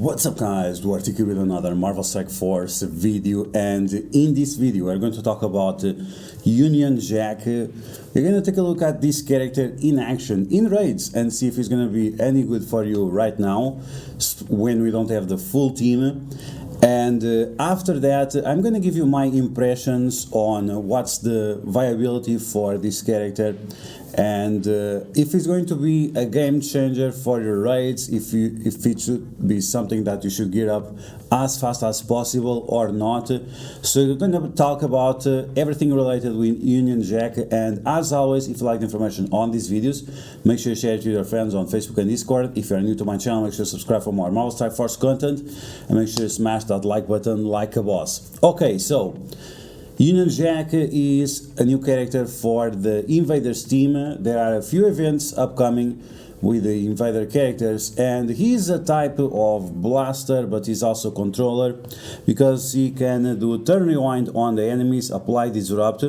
What's up guys, DuArktik with another Marvel Strike Force video, and in this video we're going to talk about Union Jack. We're going to take a look at this character in action, in raids, and see if he's going to be any good for you right now when we don't have the full team. And after that I'm going to give you my impressions on what's the viability for this character, and if it's going to be a game changer for your raids, if it should be something that you should gear up as fast as possible or not. So we're going to talk about everything related with Union Jack, and as always, if you like the information on these videos, make sure you share it with your friends on Facebook and Discord. If you are new to my channel, make sure to subscribe for more Marvel Strike Force content, and make sure you smash that like button like a boss. Okay, so Union Jack is a new character for the Invaders team. There are a few events upcoming with the Invader characters, and he's a type of blaster, but he's also controller because he can do turn rewind on the enemies, apply disrupt,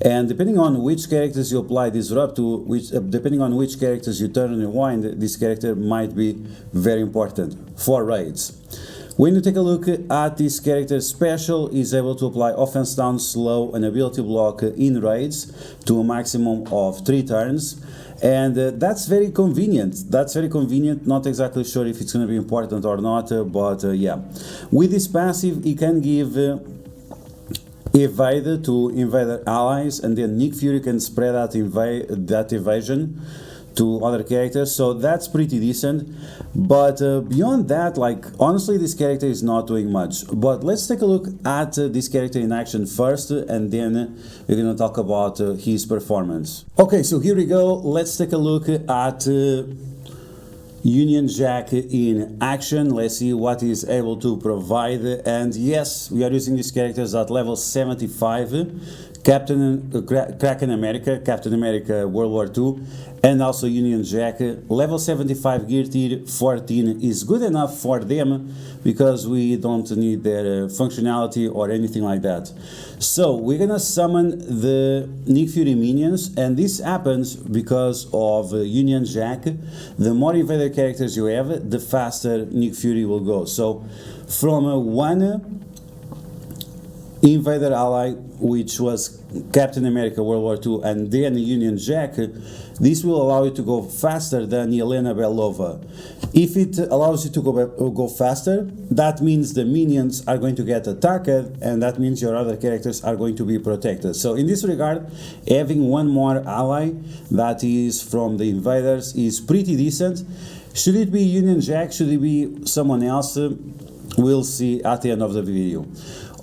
and depending on which characters you apply disrupt to, depending on which characters you turn rewind, this character might be very important for raids. When you take a look at this character, special is able to apply offense down, slow, and ability block in raids to a maximum of 3 turns, and that's very convenient. Not exactly sure if it's going to be important or not, but yeah. With this passive, he can give evade to invader allies, and then Nick Fury can spread out that evasion to other characters, so that's pretty decent. But beyond that, like, honestly, this character is not doing much. But let's take a look at this character in action first, and then we're gonna talk about his performance. Okay, so here we go. Let's take a look at Union Jack in action. Let's see what he's able to provide. And yes, we are using these characters at level 75. Captain America World War II, and also Union Jack. Level 75 gear tier 14 is good enough for them because we don't need their functionality or anything like that. So we're gonna summon the Nick Fury minions, and this happens because of Union Jack. The more Invader characters you have, the faster Nick Fury will go. So from one Invader ally, which was Captain America World War II, and then Union Jack, this will allow you to go faster than Yelena Belova. If it allows you to go faster, that means the minions are going to get attacked, and that means your other characters are going to be protected. So in this regard, having one more ally that is from the Invaders is pretty decent. Should it be Union Jack? Should it be someone else? We'll see at the end of the video.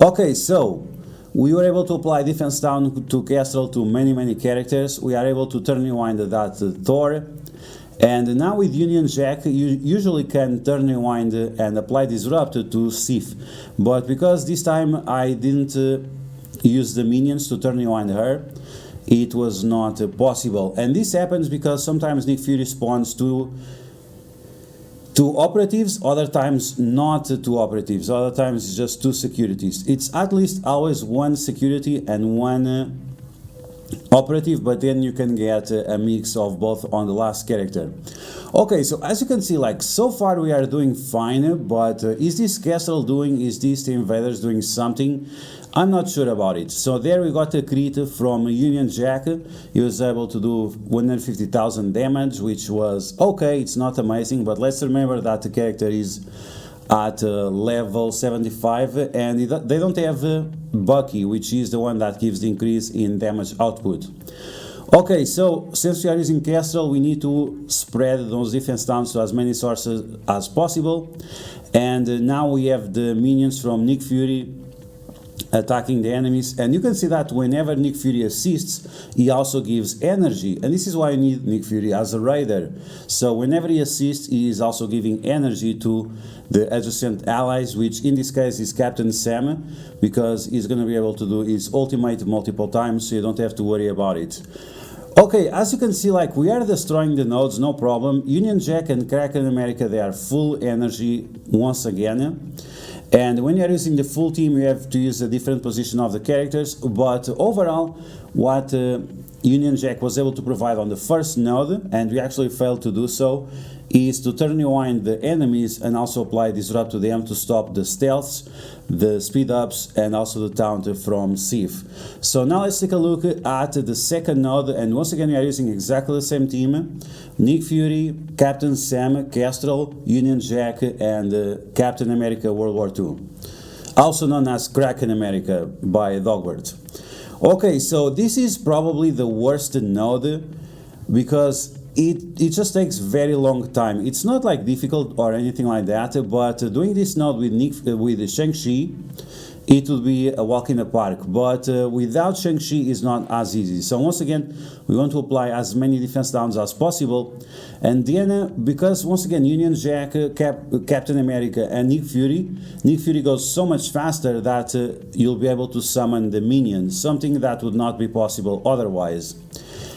Okay, so we were able to apply defense down to Castle to many characters. We are able to turn rewind that Thor, and now with Union Jack you usually can turn rewind and apply disrupt to Sif, but because this time I didn't use the minions to turn rewind her, it was not possible. And this happens because sometimes Nick Fury spawns to operatives, other times not 2 operatives, other times it's just 2 securities. It's at least always 1 security and 1 operative, but then you can get a mix of both on the last character. Okay, so as you can see, like, so far we are doing fine, but is this Castle doing, is this the Invaders doing something? I'm not sure about it. So there we got a crit from Union Jack. He was able to do 150,000 damage, which was okay. It's not amazing, but let's remember that the character is at level 75, and they don't have Bucky, which is the one that gives the increase in damage output. Okay, so since we are using Castle, we need to spread those defense downs to as many sources as possible, and now we have the minions from Nick Fury attacking the enemies, and you can see that whenever Nick Fury assists, he also gives energy, and this is why you need Nick Fury as a raider. So whenever he assists, he is also giving energy to the adjacent allies, which in this case is Captain Sam, because he's going to be able to do his ultimate multiple times, so you don't have to worry about it. Okay, as you can see, like, we are destroying the nodes, no problem. Union Jack and Captain America, they are full energy once again. And when you are using the full team, you have to use a different position of the characters, but overall, what Union Jack was able to provide on the first node, and we actually failed to do so, is to turn rewind the enemies and also apply disrupt to them to stop the stealths, the speed ups, and also the taunt from Sif. So now let's take a look at the second node, and once again we are using exactly the same team: Nick Fury, Captain Sam, Kestrel, Union Jack, and Captain America World War II, also known as Kraken America by Dogbert. Okay, so this is probably the worst node because it just takes very long time. It's not like difficult or anything like that, but doing this node with Shang-Chi, it will be a walk in the park, but without Shang-Chi is not as easy. So once again, we want to apply as many defense downs as possible, and then because once again Union Jack, Captain America, and Nick Fury goes so much faster that you'll be able to summon the minions, something that would not be possible otherwise.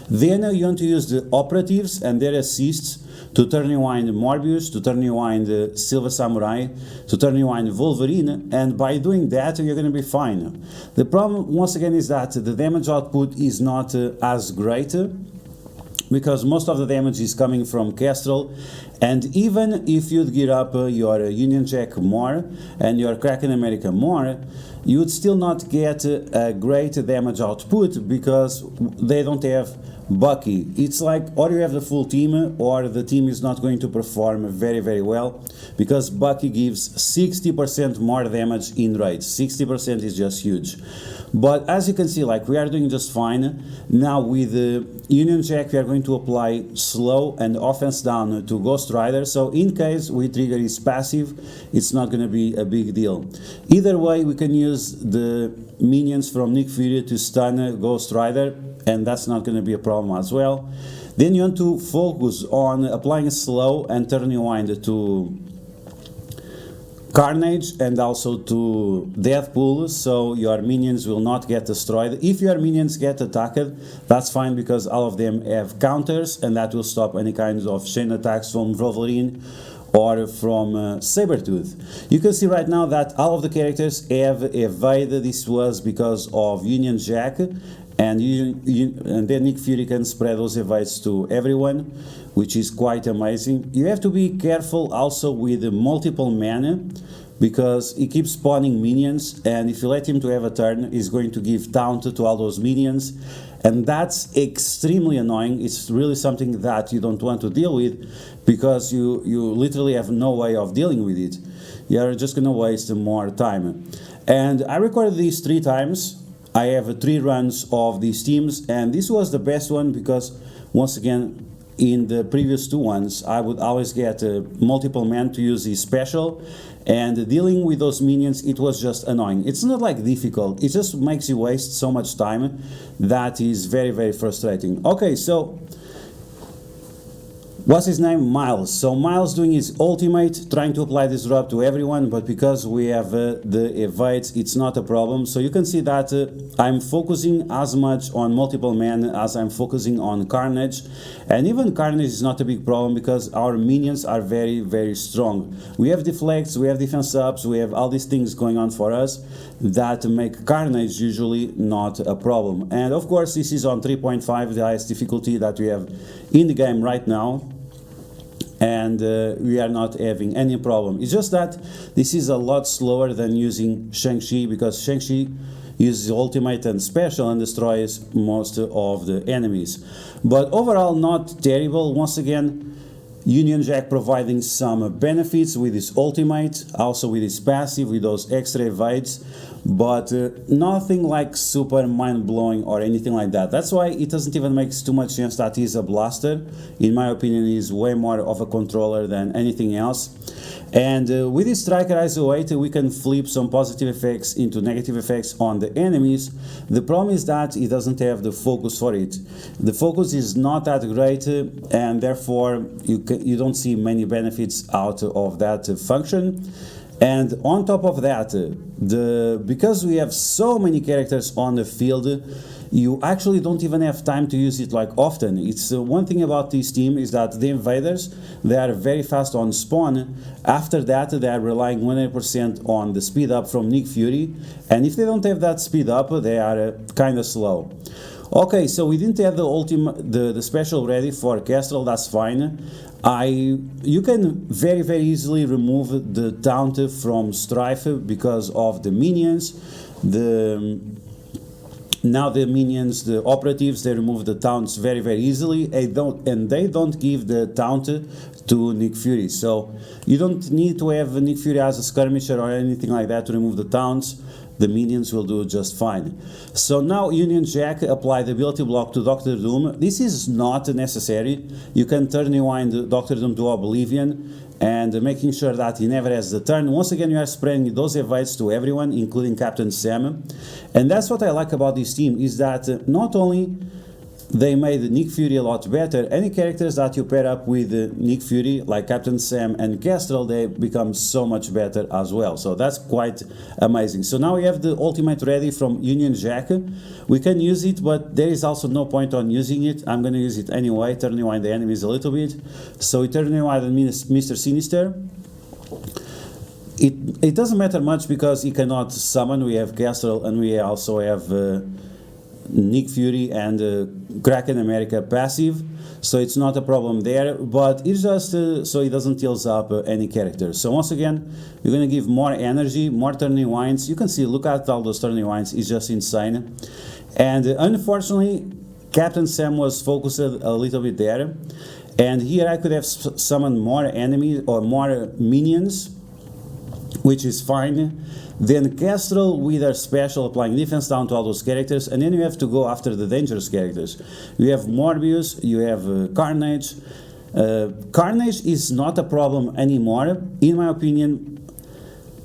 Then you want to use the operatives and their assists to turn rewind Morbius, to turn rewind Silver Samurai, to turn rewind Wolverine, and by doing that you're going to be fine. The problem once again is that the damage output is not as great, because most of the damage is coming from Kestrel, and even if you'd gear up your Union Jack more and your Kraken America more, you would still not get a great damage output because they don't have Bucky. It's like, or you have the full team, or the team is not going to perform very, very well, because Bucky gives 60% more damage in raids. 60% is just huge. But as you can see, like, we are doing just fine. Now with the Union Jack, we are going to apply slow and offense down to Ghost Rider, so in case we trigger his passive, it's not going to be a big deal. Either way, we can use the minions from Nick Fury to stun Ghost Rider, and that's not going to be a problem as well. Then you want to focus on applying slow and turn rewind to Carnage and also to Deadpool, so your minions will not get destroyed. If your minions get attacked, that's fine, because all of them have counters, and that will stop any kinds of chain attacks from Wolverine or from Sabretooth. You can see right now that all of the characters have evaded. This was because of Union Jack, and then Nick Fury can spread those evades to everyone, which is quite amazing. You have to be careful also with multiple mana, because he keeps spawning minions, and if you let him to have a turn, he's going to give taunt to all those minions, and that's extremely annoying. It's really something that you don't want to deal with, because you literally have no way of dealing with it. You're just gonna waste more time. And I recorded these 3 times. I have 3 runs of these teams, and this was the best one because, once again, in the previous 2 ones, I would always get multiple men to use his special, and dealing with those minions, it was just annoying. It's not like difficult, it just makes you waste so much time that is very, very frustrating. Okay, so what's his name? Miles. So Miles doing his ultimate, trying to apply disrupt to everyone, but because we have the evades, it's not a problem. So you can see that I'm focusing as much on multiple men as I'm focusing on Carnage, and even Carnage is not a big problem because our minions are very, very strong. We have deflects, we have defense ups, we have all these things going on for us that make Carnage usually not a problem. And of course this is on 3.5, the highest difficulty that we have in the game right now, and we are not having any problem. It's just that this is a lot slower than using Shang-Chi, because Shang-Chi uses ultimate and special and destroys most of the enemies. But overall not terrible. Once again, Union Jack providing some benefits with his ultimate, also with his passive, with those extra evades, but nothing like super mind-blowing or anything like that. That's why it doesn't even make too much sense that he's a blaster. In my opinion, he's way more of a controller than anything else. And with this Striker ISO 8, we can flip some positive effects into negative effects on the enemies. The problem is that it doesn't have the focus for it. The focus is not that great, and therefore you don't see many benefits out of that function. And on top of that, because we have so many characters on the field, you actually don't even have time to use it like often. It's one thing about this team is that the invaders, they are very fast on spawn. After that, they are relying 100% on the speed up from Nick Fury, and if they don't have that speed up, they are kind of slow. Okay, so we didn't have the the special ready for Kestrel, that's fine. You can very easily remove the taunt from Strife because of the minions. Now the minions, the operatives, they remove the taunts very easily, and they don't give the taunt to Nick Fury. So you don't need to have Nick Fury as a skirmisher or anything like that to remove the taunts. The minions will do just fine. So now Union Jack applied the ability block to Doctor Doom. This is not necessary. You can turn rewind Doctor Doom to Oblivion and making sure that he never has the turn. Once again, you are spreading those evades to everyone, including Captain Sam. And that's what I like about this team, is that not only they made Nick Fury a lot better, any characters that you pair up with Nick Fury, like Captain Sam and Kestrel, they become so much better as well. So that's quite amazing. So now we have the ultimate ready from Union Jack. We can use it, but there is also no point on using it. I'm going to use it anyway, turn rewind the enemies a little bit. So we turn rewind Mr. Sinister. It doesn't matter much because he cannot summon. We have Kestrel and we also have Nick Fury and Kraken America passive, so it's not a problem there, but it's just so it doesn't heals up any character. So once again, you're going to give more energy, more turning winds. You can see, look at all those turning winds, it's just insane. And unfortunately, Captain Sam was focused a little bit there, and here I could have summoned more enemies or more minions, which is fine. Then Kestrel with her special applying defense down to all those characters, and then you have to go after the dangerous characters. You have Morbius, you have Carnage. Carnage is not a problem anymore. In my opinion,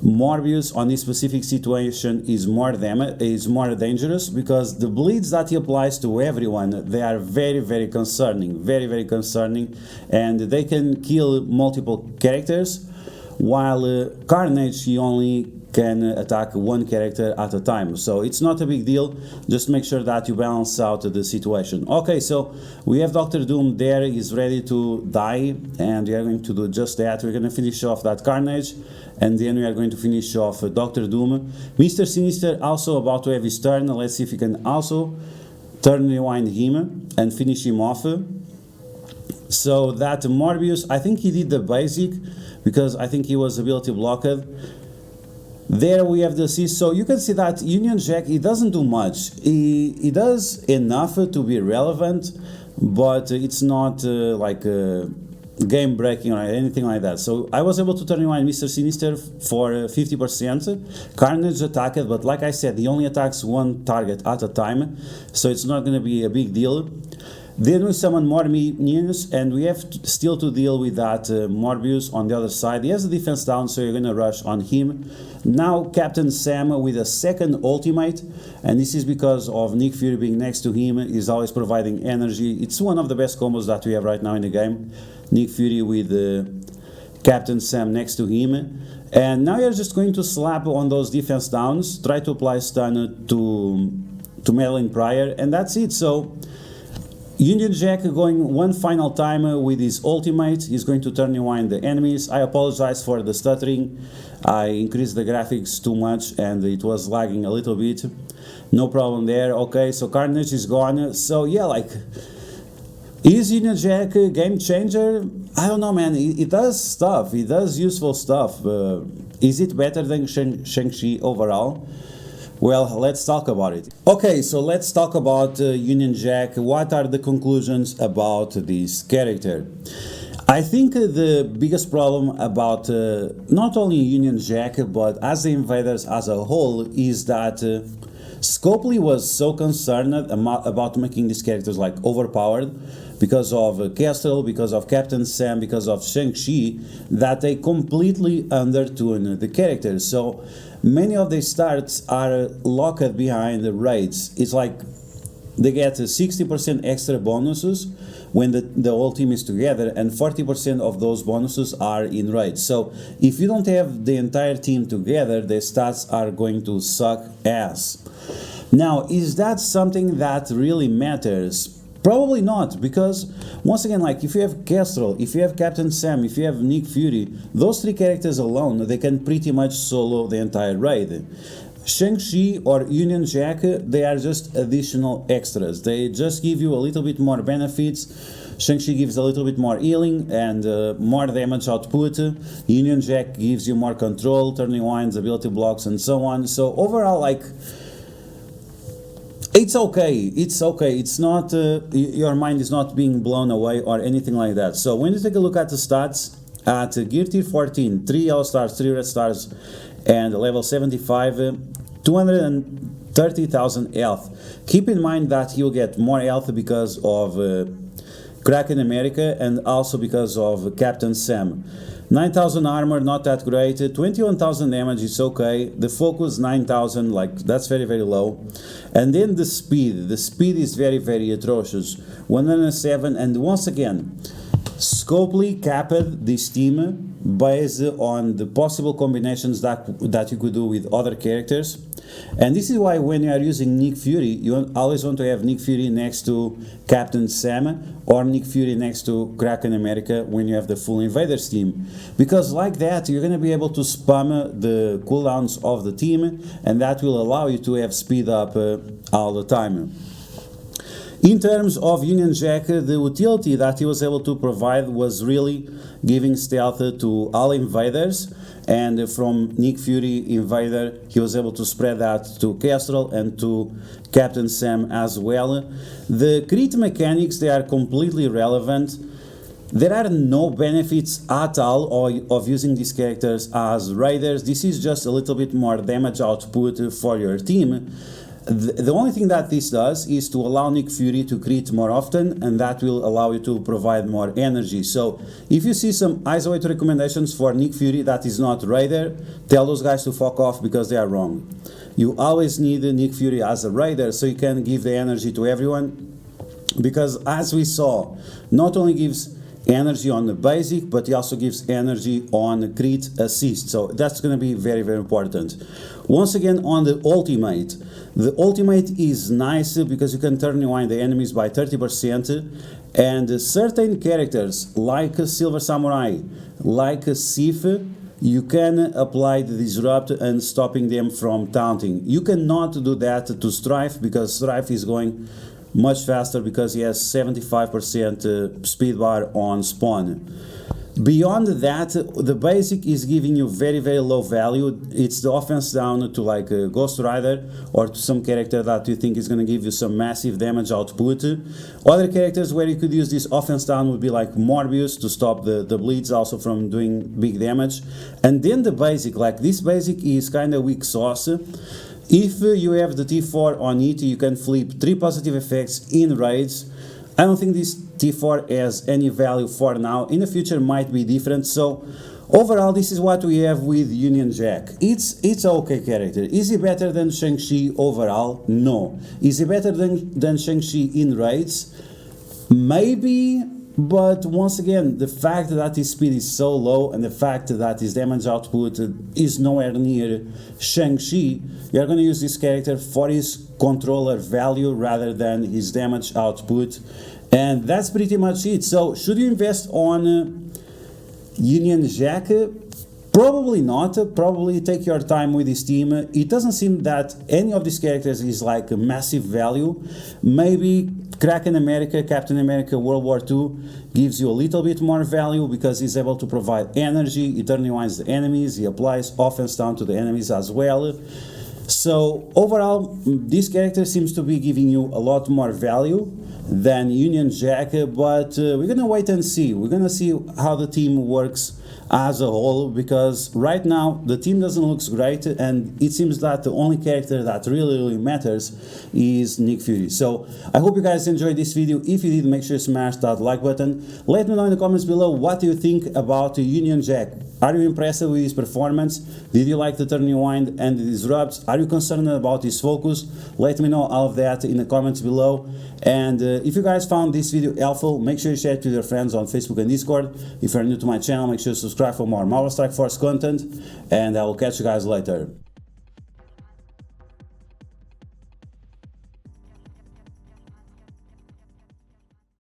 Morbius on this specific situation is more dangerous because the bleeds that he applies to everyone, they are very concerning, very concerning, and they can kill multiple characters, while Carnage, he only can attack one character at a time. So it's not a big deal, just make sure that you balance out the situation. Okay, so we have Doctor Doom there, he's ready to die, and we are going to do just that. We're going to finish off that Carnage, and then we are going to finish off Doctor Doom. Mr. Sinister also about to have his turn. Let's see if we can also turn rewind him and finish him off. So that Morbius, I think he did the basic, because I think he was ability blocked. There we have the assist. So you can see that Union Jack, he doesn't do much. He does enough to be relevant, but it's not like game breaking or anything like that. So I was able to turn rewind Mr. Sinister for 50%. Carnage attacked, but like I said, he only attacks one target at a time, so it's not going to be a big deal. Then we summon more minions, and we have still to deal with that Morbius on the other side. He has the defense down, so you're going to rush on him. Now Captain Sam with a second ultimate, and this is because of Nick Fury being next to him. He's always providing energy. It's one of the best combos that we have right now in the game. Nick Fury with Captain Sam next to him. And now you're just going to slap on those defense downs, try to apply stun to Madeline Pryor, and that's it. So Union Jack going one final time with his ultimate. He's going to turn rewind the enemies. I apologize for the stuttering. I increased the graphics too much and it was lagging a little bit. No problem there. Okay, so Carnage is gone. So yeah, like, is Union Jack a game changer? I don't know, man. It does stuff. It does useful stuff. Is it better than Shang-Chi overall? Well, let's talk about it. Okay, so let's talk about Union Jack. What are the conclusions about this character? I think the biggest problem about not only Union Jack, but as the Invaders as a whole, is that Scopely was so concerned about making these characters like overpowered because of Kestrel, because of Captain Sam, because of Shang-Chi, that they completely undertune the characters. So many of the starts are locked behind the raids. It's like they get 60% extra bonuses when the whole team is together, and 40% of those bonuses are in raids. So if you don't have the entire team together, the stats are going to suck ass. Now, is that something that really matters? Probably not, because once again, like, if you have Kestrel, if you have Captain Sam, if you have Nick Fury, those three characters alone, they can pretty much solo the entire raid. Shang-Chi or Union Jack, they are just additional extras. They just give you a little bit more benefits. Shang-Chi gives a little bit more healing and more damage output. Union Jack gives you more control, turning winds, ability blocks, and so on. So overall, like, it's okay. It's okay. It's not your mind is not being blown away or anything like that. So when you take a look at the stats at Gear Tier 14, 3 yellow stars, 3 red stars, and level 75, 230,000 health. Keep in mind that you'll get more health because of Captain America and also because of Captain Sam. 9,000 armor, not that great. 21,000 damage, it's okay. The focus, 9,000, like, that's very, very low. And then the speed is very, very atrocious. 107, and once again, Scopely capped this team based on the possible combinations that you could do with other characters. And this is why when you are using Nick Fury, you always want to have Nick Fury next to Captain Sam or Nick Fury next to Captain America when you have the full Invaders team. Because like that, you're going to be able to spam the cooldowns of the team, and that will allow you to have speed up all the time. In terms of Union Jack, the utility that he was able to provide was really giving stealth to all invaders, and from Nick Fury Invader he was able to spread that to Kestrel and to Captain Sam as well. The crit mechanics, they are completely irrelevant. There are no benefits at all of using these characters as raiders. This is just a little bit more damage output for your team. The only thing that this does is to allow Nick Fury to crit more often, and that will allow you to provide more energy. So if you see some isolate recommendations for Nick Fury that is not raider, tell those guys to fuck off because they are wrong. You always need Nick Fury as a raider so you can give the energy to everyone, because as we saw, not only gives energy on the basic, but he also gives energy on crit assist, so that's going to be very, very important. Once again, on the ultimate is nice because you can turn rewind the enemies by 30%, and certain characters like Silver Samurai, like Sif, you can apply the disrupt and stopping them from taunting. You cannot do that to Strife because Strife is going much faster because he has 75% speed bar on spawn. Beyond that, the basic is giving you very, very low value. It's the offense down to like a Ghost Rider or to some character that you think is going to give you some massive damage output. Other characters where you could use this offense down would be like Morbius to stop the bleeds also from doing big damage. And then the basic, like this basic is kind of weak sauce. If you have the T4 on it, you can flip 3 positive effects in raids. I don't think this T4 has any value for now. In the future might be different. So overall, this is what we have with Union Jack. It's an okay character. Is he better than Shang-Chi overall? No. Is he better than Shang-Chi in raids? Maybe. But once again, the fact that his speed is so low and the fact that his damage output is nowhere near Shang-Chi, you're going to use this character for his controller value rather than his damage output. And that's pretty much it. So should you invest on Union Jack? Probably not. Probably take your time with this team. It doesn't seem that any of these characters is like a massive value. Maybe Captain America World War II gives you a little bit more value because he's able to provide energy, he turn rewinds the enemies, he applies offense down to the enemies as well. So overall, this character seems to be giving you a lot more value than Union Jack, but we're gonna wait and see. We're gonna see how the team works as a whole, because right now the team doesn't look great and it seems that the only character that really matters is Nick Fury. So I hope you guys enjoyed this video. If you did, make sure you smash that like button. Let me know in the comments below what do you think about Union Jack. Are you impressed with his performance? Did you like the turn rewind and the disrupts? Are you concerned about his focus? Let me know all of that in the comments below. And if you guys found this video helpful, make sure you share it with your friends on Facebook and Discord. If you're new to my channel, make sure to subscribe for more Marvel Strike Force content, and I will catch you guys later.